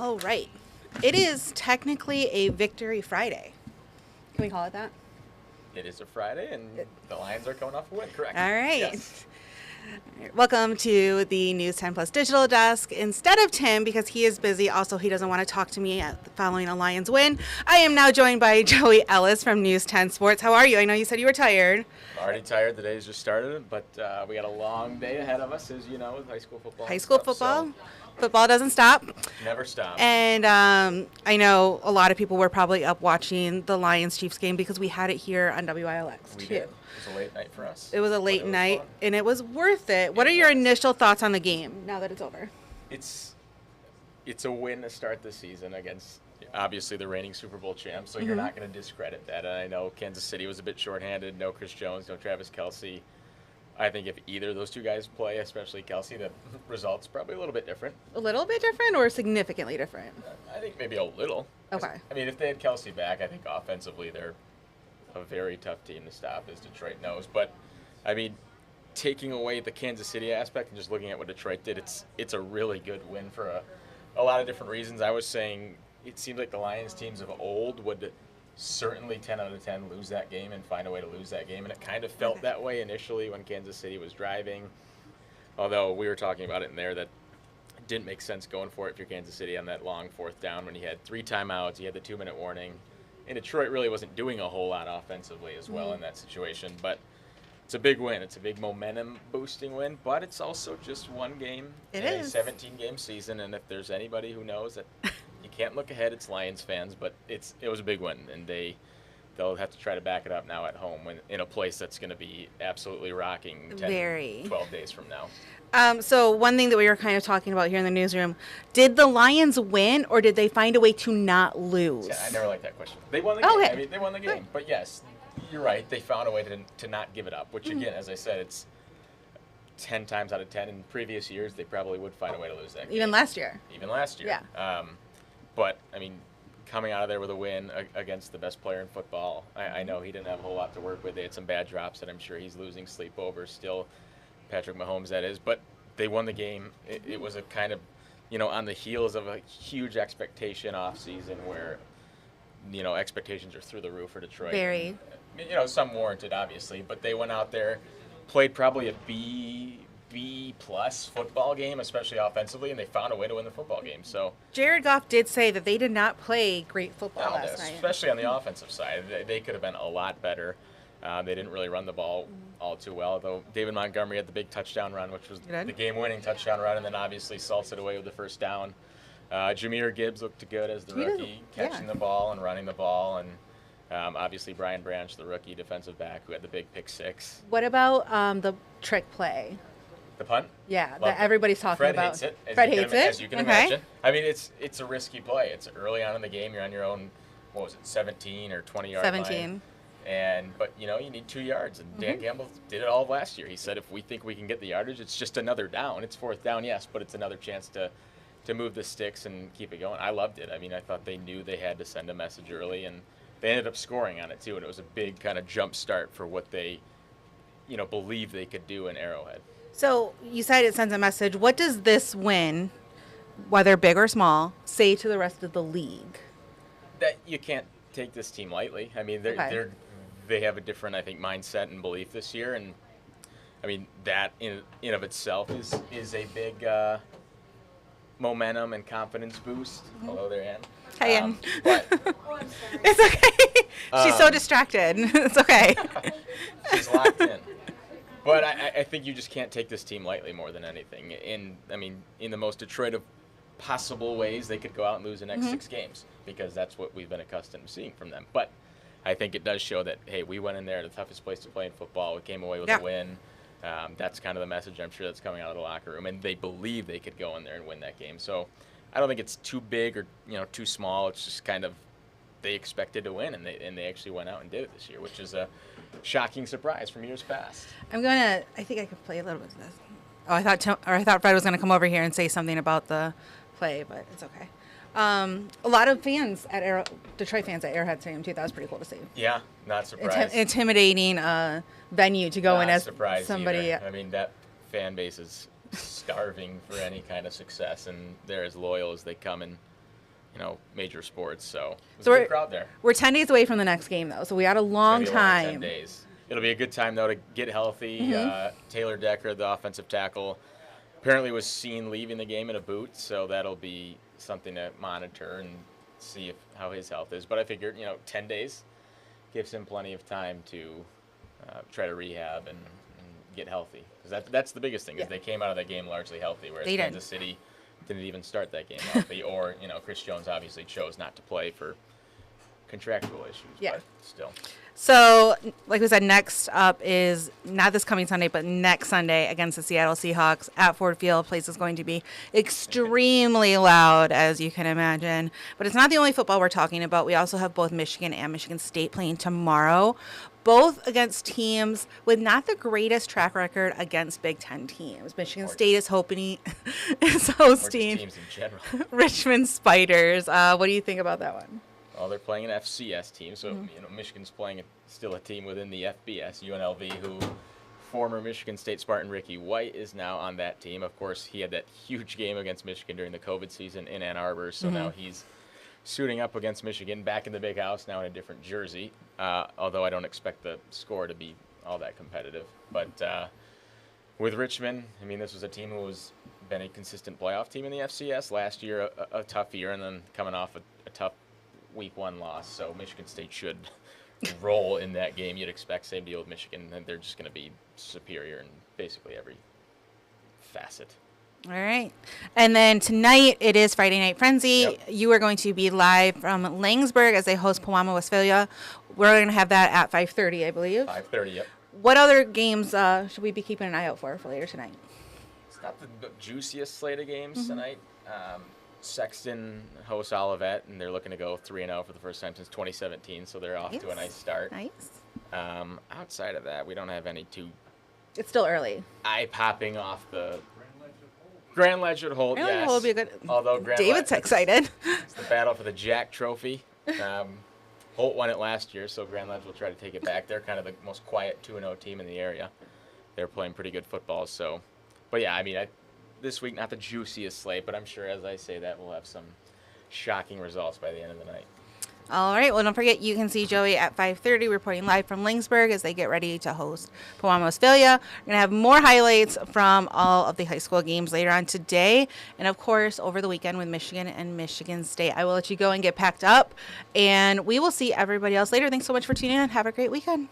All right. It is technically a Victory Friday. Can we call it that? It is a Friday, and the Lions are coming off a win, correct? All right. Yes. Welcome to the News 10 Plus Digital Desk. Instead of Tim, because he is busy, also he doesn't want to talk to me following a Lions win, I am now joined by Joey Ellis from News 10 Sports. How are you? I know you said you were tired. I'm already tired. The day's just started, but we got a long day ahead of us, as you know, with high school football. High school football? So Football doesn't stop. never stop. And I know a lot of people were probably up watching the Lions-Chiefs game because we had it here on WILX, We too. did. It was a late night for us. It was a But late was night, fun. and it was worth it. What are your initial thoughts on the game now that it's over? It's a win to start the season against, obviously, the reigning Super Bowl champs, so you're not going to discredit that. And I know Kansas City was a bit shorthanded. No Chris Jones, no Travis Kelce. I think if either of those two guys play, especially Kelce, the result's probably a little bit different. A little bit different or significantly different? I think maybe a little. Okay. I mean, if they had Kelce back, I think offensively they're a very tough team to stop, as Detroit knows. But, I mean, taking away the Kansas City aspect and just looking at what Detroit did, it's a really good win for a lot of different reasons. I was saying it seemed like the Lions teams of old would certainly 10 out of 10 lose that game and find a way to lose that game. And it kind of felt that way initially when Kansas City was driving. Although we were talking about it in there that it didn't make sense going for it if you're Kansas City on that long fourth down when you had 3 timeouts, you had the 2-minute warning. And Detroit really wasn't doing a whole lot offensively as well in that situation. But it's a big win. It's a big momentum-boosting win, but it's also just one game It in is. a 17-game season. And if there's anybody who knows that you can't look ahead, it's Lions fans. But it was a big win, and they'll have to try to back it up now at home in a place that's going to be absolutely rocking 10, 12 days from now. So one thing that we were kind of talking about here in the newsroom, did the Lions win or did they find a way to not lose? Yeah, I never liked that question. They won the game. Okay. I mean, they won the game. But yes, you're right. They found a way to not give it up, which, again, as I said, it's 10 times out of 10. In previous years, they probably would find a way to lose that game. Even last year. Even last year. Yeah. But, I mean, coming out of there with a win against the best player in football, I know he didn't have a whole lot to work with. They had some bad drops that I'm sure he's losing sleep over still. Patrick Mahomes, that is. But they won the game. It was a kind of, on the heels of a huge expectation offseason where, expectations are through the roof for Detroit. Very. Some warranted, obviously, but they went out there, played probably a B+ football game, especially offensively, and they found a way to win the football game. So Jared Goff did say that they did not play great football no, last night. especially on the offensive side, they could have been a lot better. They didn't really run the ball all too well, though David Montgomery had the big touchdown run, which was the game-winning touchdown run, and then obviously salted away with the first down. Jahmyr Gibbs looked good as the rookie, catching the ball and running the ball, and obviously Brian Branch, the rookie defensive back, who had the big pick six. What about the trick play? The punt? Yeah, Love that it. everybody's talking Fred about. hates it. Fred hates it? As you can Okay. imagine. I mean, it's a risky play. It's early on in the game. You're on your own, 17 or 20-yard line. 17. But you need 2 yards, and Dan Campbell did it all last year. He said if we think we can get the yardage, it's just another down. It's fourth down, yes, but it's another chance to move the sticks and keep it going. I loved it. I mean, I thought they knew they had to send a message early, and they ended up scoring on it too. And it was a big kind of jump start for what they, believed they could do in Arrowhead. So you said it sends a message. What does this win, whether big or small, say to the rest of the league? That you can't take this team lightly. I mean, they have a different, I think, mindset and belief this year, and I mean that in of itself is a big momentum and confidence boost. Hello there, Ann. Hi, Ann. But It's okay. She's so distracted. It's okay. she's locked in. But I think you just can't take this team lightly more than anything. In the most Detroit of possible ways, they could go out and lose the next 6 games because that's what we've been accustomed to seeing from them. But I think it does show that, hey, we went in there, the toughest place to play in football. We came away with a win. That's kind of the message I'm sure that's coming out of the locker room. And they believe they could go in there and win that game. So I don't think it's too big or too small. It's just kind of they expected to win, and they actually went out and did it this year, which is a shocking surprise from years past. I think I could play a little bit of this. Oh, I thought Fred was going to come over here and say something about the play, but it's okay. A lot of fans at Detroit fans at Arrowhead Stadium too. That was pretty cool to see. Yeah, not surprised. Intimidating venue to go not in as surprised somebody. Either. I mean, that fan base is starving for any kind of success, and they're as loyal as they come. And major sports. So there's So a good crowd there. We're 10 days away from the next game, though, so we got a long It's gonna be a long time. 10 days. It'll be a good time, though, to get healthy. Taylor Decker, the offensive tackle, apparently was seen leaving the game in a boot, so that'll be something to monitor and see how his health is. But I figured, 10 days gives him plenty of time to try to rehab and get healthy. Because that's the biggest thing, is they came out of that game largely healthy, whereas Kansas City didn't even start that game healthy. Or, Chris Jones obviously chose not to play for contractual issues, but still. So, like we said, next up is not this coming Sunday, but next Sunday against the Seattle Seahawks at Ford Field. Place is going to be extremely loud, as you can imagine. But it's not the only football we're talking about. We also have both Michigan and Michigan State playing tomorrow, both against teams with not the greatest track record against Big Ten teams. Michigan State is hosting Teams in general. Richmond Spiders. What do you think about that one? Well, they're playing an FCS team, so Michigan's playing still a team within the FBS. UNLV, who former Michigan State Spartan Ricky White is now on that team. Of course, he had that huge game against Michigan during the COVID season in Ann Arbor, so now he's suiting up against Michigan back in the Big House, now in a different jersey. Although I don't expect the score to be all that competitive. But with Richmond, this was a team who has been a consistent playoff team in the FCS. Last year, a tough year, and then coming off a tough Week 1 loss, so Michigan State should roll in that game. You'd expect, same deal with Michigan, and they're just going to be superior in basically every facet. All right. And then tonight, it is Friday Night Frenzy. Yep. You are going to be live from Langsburg as they host Pewamo, Westphalia. We're going to have that at 5:30, I believe. 5:30, yep. What other games should we be keeping an eye out for later tonight? It's not the juiciest slate of games tonight. Sexton hosts Olivet, and they're looking to go 3-0 for the first time since 2017, so they're off to a nice start. Nice. Outside of that, we don't have any too It's still early. eye-popping off the Grand Ledge at Holt. Grand Ledge Yes. Holt would be a good. Although David's excited. It's the battle for the Jack Trophy. Holt won it last year, so Grand Ledge will try to take it back. They're kind of the most quiet 2-0 team in the area. They're playing pretty good football, so. But yeah, this week, not the juiciest slate, but I'm sure, as I say that, we'll have some shocking results by the end of the night. All right. Well, don't forget, you can see Joey at 5:30 reporting live from Langsburg as they get ready to host Pewamo, Westphalia. We're going to have more highlights from all of the high school games later on today. And, of course, over the weekend with Michigan and Michigan State. I will let you go and get packed up. And we will see everybody else later. Thanks so much for tuning in. Have a great weekend.